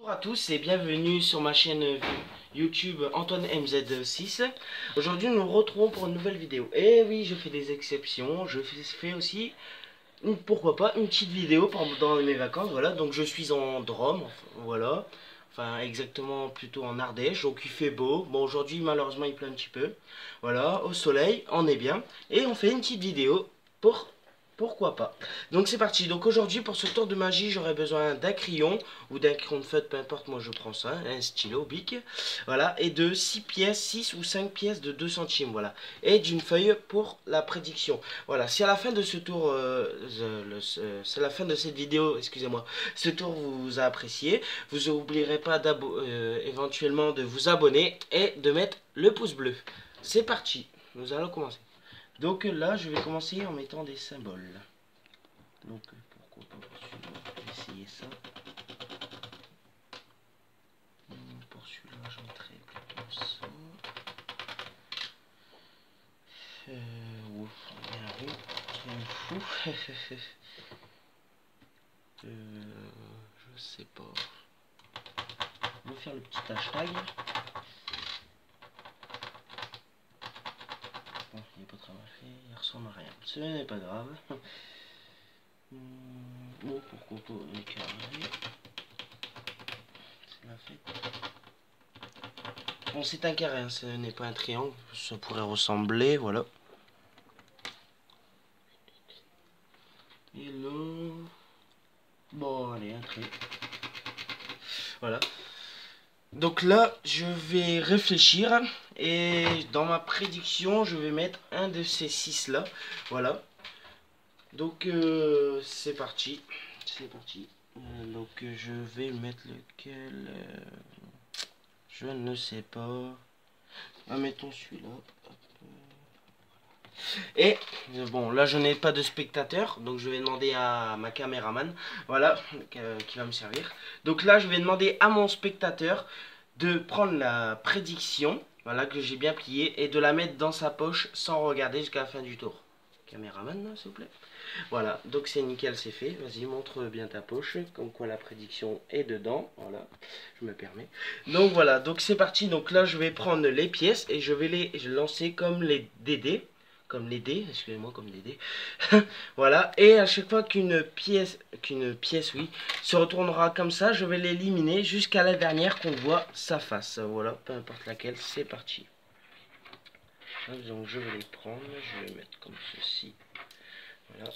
Bonjour à tous et bienvenue sur ma chaîne YouTube Antoine MZ6. Aujourd'hui nous nous retrouvons pour une nouvelle vidéo. Et oui, je fais des exceptions, je fais aussi, pourquoi pas, une petite vidéo pendant mes vacances. Voilà, donc je suis en Drôme, voilà, enfin exactement plutôt en Ardèche, donc il fait beau. Bon, aujourd'hui malheureusement il pleut un petit peu, voilà, au soleil, on est bien. Et on fait une petite vidéo pourquoi pas. Donc c'est parti. Donc aujourd'hui pour ce tour de magie j'aurai besoin d'un crayon ou d'un crayon de feutre, peu importe, moi je prends ça, un stylo bic, voilà, et de 6 pièces, 6 ou 5 pièces de 2 centimes, voilà, et d'une feuille pour la prédiction. Voilà, si à la fin de ce tour, c'est la fin de cette vidéo, excusez-moi, ce tour vous a apprécié, vous n'oublierez pas éventuellement de vous abonner et de mettre le pouce bleu. C'est parti, nous allons commencer. Donc là, je vais commencer en mettant des symboles. Donc pourquoi pas pour essayer ça. Pour celui-là, je mettrai plutôt ça. Ouf, il y en a un qui me fout. Je sais pas. On va faire le petit hashtag. Bon, il n'est pas très mal fait, il ressemble à rien. Ce n'est pas grave. Bon, pourquoi pas un carré. C'est la fête. Bon, c'est un carré, hein, ce n'est pas un triangle. Ça pourrait ressembler, voilà. Et là... Bon, allez, un trait. Voilà. Donc là, je vais réfléchir. Et dans ma prédiction, je vais mettre un de ces 6 là. Voilà. Donc, c'est parti. C'est parti. Donc, je vais mettre lequel... je ne sais pas. Ah, mettons celui-là. Et bon, là je n'ai pas de spectateur, donc je vais demander à ma caméraman, voilà, qui va me servir. Donc là je vais demander à mon spectateur de prendre la prédiction, voilà, que j'ai bien pliée, et de la mettre dans sa poche sans regarder jusqu'à la fin du tour. Caméraman, s'il vous plaît. Voilà, donc c'est nickel, c'est fait. Vas-y, montre bien ta poche, comme quoi la prédiction est dedans. Voilà, je me permets. Donc voilà, donc c'est parti. Donc là je vais prendre les pièces et je vais les lancer comme les dés. Comme les dés, excusez-moi, comme des dés. Voilà, et à chaque fois qu'une pièce, oui, se retournera comme ça, je vais l'éliminer jusqu'à la dernière qu'on voit sa face. Voilà, peu importe laquelle, c'est parti. Donc je vais les prendre, je vais les mettre comme ceci. Voilà.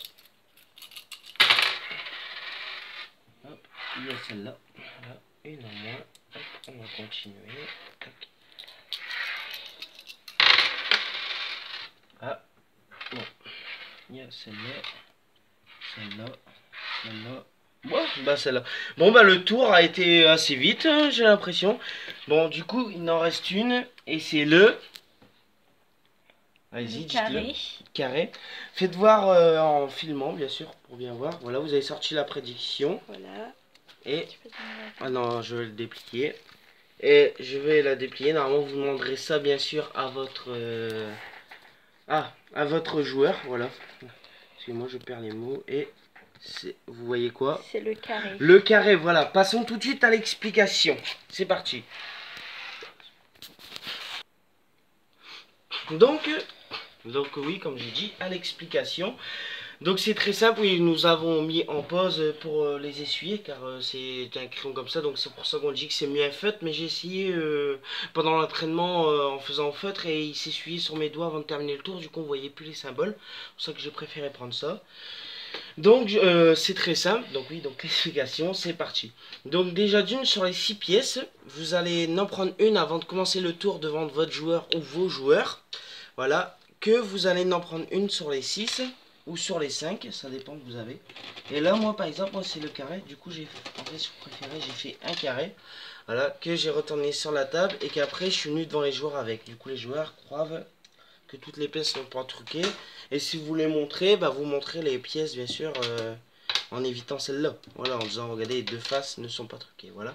Hop, il y a celle-là. Voilà, une en moins. Hop, on va continuer. Tac. Ah, bon. Il y a celle-là. Celle-là. Celle-là. Bon, bah celle-là. Bon, bah le tour a été assez vite, hein, j'ai l'impression. Bon, du coup, il en reste une. Et c'est le... Allez-y, dites-le. Carré. Faites voir en filmant, bien sûr, pour bien voir. Voilà, vous avez sorti la prédiction. Voilà. Et... ah non, je vais le déplier. Et je vais la déplier. Normalement, vous demanderez ça, bien sûr, à votre... à votre joueur. Voilà. Excusez-moi, je perds les mots. Et... vous voyez quoi? C'est le carré. Le carré, voilà. Passons tout de suite à l'explication. C'est parti. Donc oui, comme j'ai dit, à l'explication. Donc c'est très simple, oui, nous avons mis en pause pour les essuyer, car c'est un crayon comme ça, donc c'est pour ça qu'on dit que c'est mieux un feutre, mais j'ai essayé pendant l'entraînement en faisant un feutre, et il s'essuyait sur mes doigts avant de terminer le tour, du coup on voyait plus les symboles, c'est pour ça que j'ai préféré prendre ça. Donc c'est très simple, donc oui, donc l'explication, c'est parti. Donc déjà d'une, sur les 6 pièces, vous allez en prendre une avant de commencer le tour devant votre joueur ou vos joueurs. Voilà, que vous allez en prendre une sur les 6 ou sur les 5, ça dépend que vous avez. Et là, moi par exemple, moi c'est le carré, du coup j'ai, en fait, si vous préférez, j'ai fait un carré. Voilà, que j'ai retourné sur la table et qu'après je suis venu devant les joueurs avec. Du coup les joueurs croient que toutes les pièces sont pas truquées. Et si vous voulez montrer, bah vous montrez les pièces bien sûr en évitant celle-là. Voilà, en disant regardez, les deux faces ne sont pas truquées, voilà.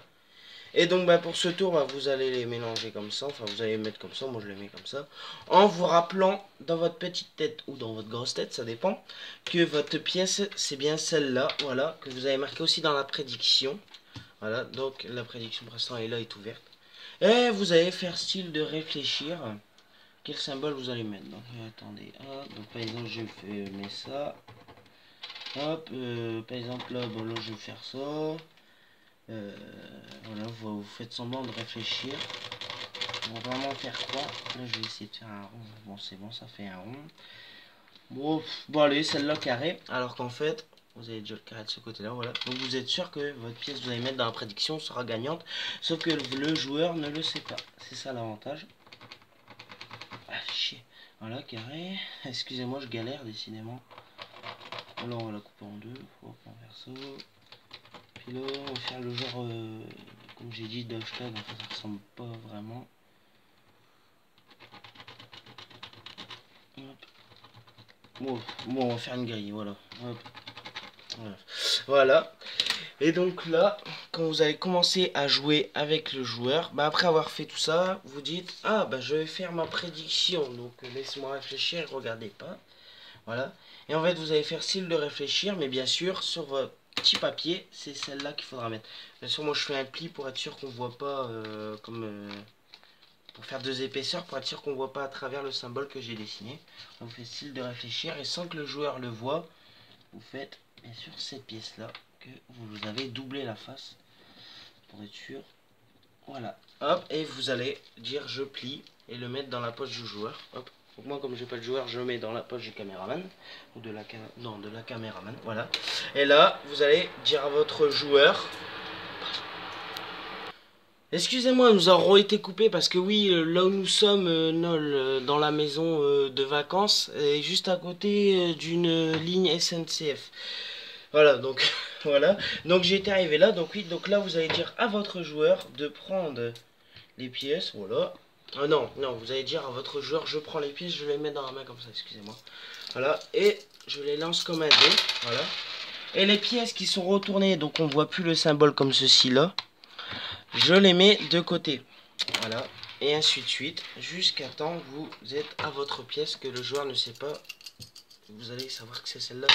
Et donc bah, pour ce tour, bah, vous allez les mélanger comme ça, enfin vous allez les mettre comme ça, moi je les mets comme ça, en vous rappelant dans votre petite tête ou dans votre grosse tête, ça dépend, que votre pièce c'est bien celle-là, voilà, que vous avez marqué aussi dans la prédiction. Voilà, donc la prédiction pour l'instant est là, est ouverte. Et vous allez faire style de réfléchir. Quel symbole vous allez mettre. Donc attendez, hop, donc par exemple je mets ça. Hop, par exemple là, bon là je vais faire ça. Voilà, vous faites semblant de réfléchir. On va vraiment faire quoi? Là je vais essayer de faire un rond. Bon c'est bon, ça fait un rond. Bon allez, celle-là carré. Alors qu'en fait, vous avez déjà le carré de ce côté-là, voilà. Donc vous êtes sûr que votre pièce que vous allez mettre dans la prédiction sera gagnante. Sauf que le joueur ne le sait pas. C'est ça l'avantage. Ah chier. Voilà, carré. Excusez-moi, je galère décidément. Là on va la couper en deux. Hop, on va faire ça. Puis là, on va faire le genre, comme j'ai dit, d'hashtag. En fait, ça ressemble pas vraiment. Hop. Bon, on va faire une grille, voilà. Hop. Voilà. Et donc là, quand vous allez commencer à jouer avec le joueur, bah après avoir fait tout ça, vous dites ah bah je vais faire ma prédiction. Donc laissez-moi réfléchir, regardez pas. Voilà. Et en fait vous allez faire style de réfléchir, mais bien sûr sur votre petit papier, c'est celle-là qu'il faudra mettre. Bien sûr moi je fais un pli pour être sûr qu'on voit pas pour faire 2 épaisseurs, pour être sûr qu'on voit pas à travers le symbole que j'ai dessiné. Donc vous faites style de réfléchir et sans que le joueur le voie, vous faites bien sûr cette pièce là que vous avez doublé la face pour être sûr. Voilà, hop, et vous allez dire je plie et le mettre dans la poche du joueur. Hop. Donc moi comme j'ai pas de joueur, je le mets dans la poche du caméraman ou de la caméraman. Voilà. Et là, vous allez dire à votre joueur. Excusez-moi, nous aurons été coupés parce que oui, là où nous sommes, dans la maison de vacances, est juste à côté d'une ligne SNCF. Voilà, donc voilà. Donc j'ai été arrivé là, donc oui, donc là vous allez dire à votre joueur de prendre les pièces, voilà. Ah non, vous allez dire à votre joueur je prends les pièces, je les mets dans la main comme ça, excusez-moi. Voilà, et je les lance comme un dé, voilà. Et les pièces qui sont retournées, donc on voit plus le symbole comme ceci là. Je les mets de côté. Voilà. Et ainsi de suite. Jusqu'à temps que vous êtes à votre pièce que le joueur ne sait pas. Vous allez savoir que c'est celle-là.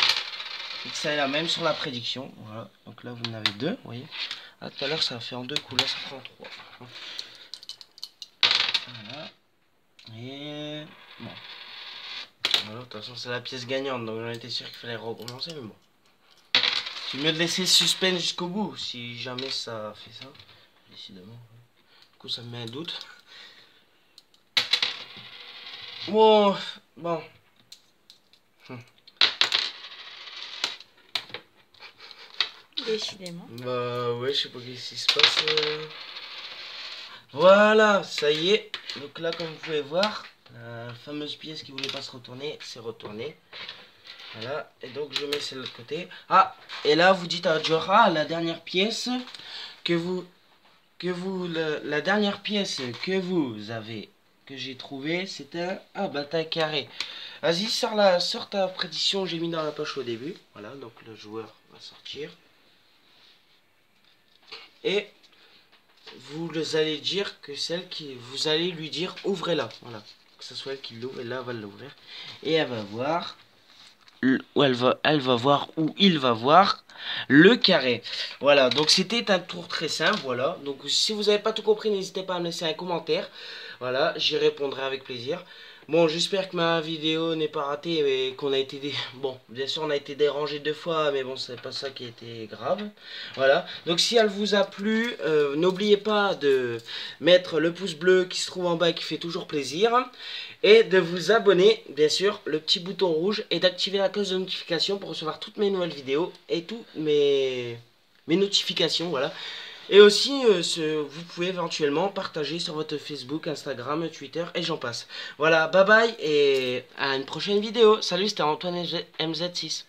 Et que c'est la même sur la prédiction. Voilà. Donc là vous en avez 2. Vous voyez. Ah, tout à l'heure ça a fait en 2 coups. Là ça prend 3. Voilà. Et bon. Voilà. De toute façon c'est la pièce gagnante. Donc j'en étais sûr qu'il fallait recommencer. Mais bon. C'est mieux de laisser le suspense jusqu'au bout. Si jamais ça fait ça. Décidément. Du coup, ça me met un doute. Bon. Décidément. Bah ouais, je sais pas ce qui se passe. Voilà, ça y est. Donc là, comme vous pouvez voir, la fameuse pièce qui voulait pas se retourner, s'est retournée. Voilà, et donc je mets celle de l'autre côté. Ah, et là vous dites à votre joueur, ah, la dernière pièce la dernière pièce que j'ai trouvée, c'était un bataille carré. Vas-y, sors ta prédiction, j'ai mis dans la poche au début. Voilà, donc le joueur va sortir. Et vous allez dire que vous allez lui dire ouvrez-la. Voilà, que ce soit elle qui l'ouvre, et là elle va l'ouvrir. Et elle va voir, où elle va voir, où il va voir le carré. Voilà, donc c'était un tour très simple. Voilà, donc si vous n'avez pas tout compris, n'hésitez pas à me laisser un commentaire. Voilà, j'y répondrai avec plaisir. Bon, j'espère que ma vidéo n'est pas ratée et qu'on a été bon, bien sûr on a été dérangé 2 fois, mais bon, c'est pas ça qui était grave. Voilà, donc si elle vous a plu, n'oubliez pas de mettre le pouce bleu qui se trouve en bas qui fait toujours plaisir. Et de vous abonner, bien sûr, le petit bouton rouge, et d'activer la cloche de notification pour recevoir toutes mes nouvelles vidéos et toutes mes notifications, voilà. Et aussi, vous pouvez éventuellement partager sur votre Facebook, Instagram, Twitter et j'en passe. Voilà, bye bye et à une prochaine vidéo. Salut, c'était Antoine MZ6.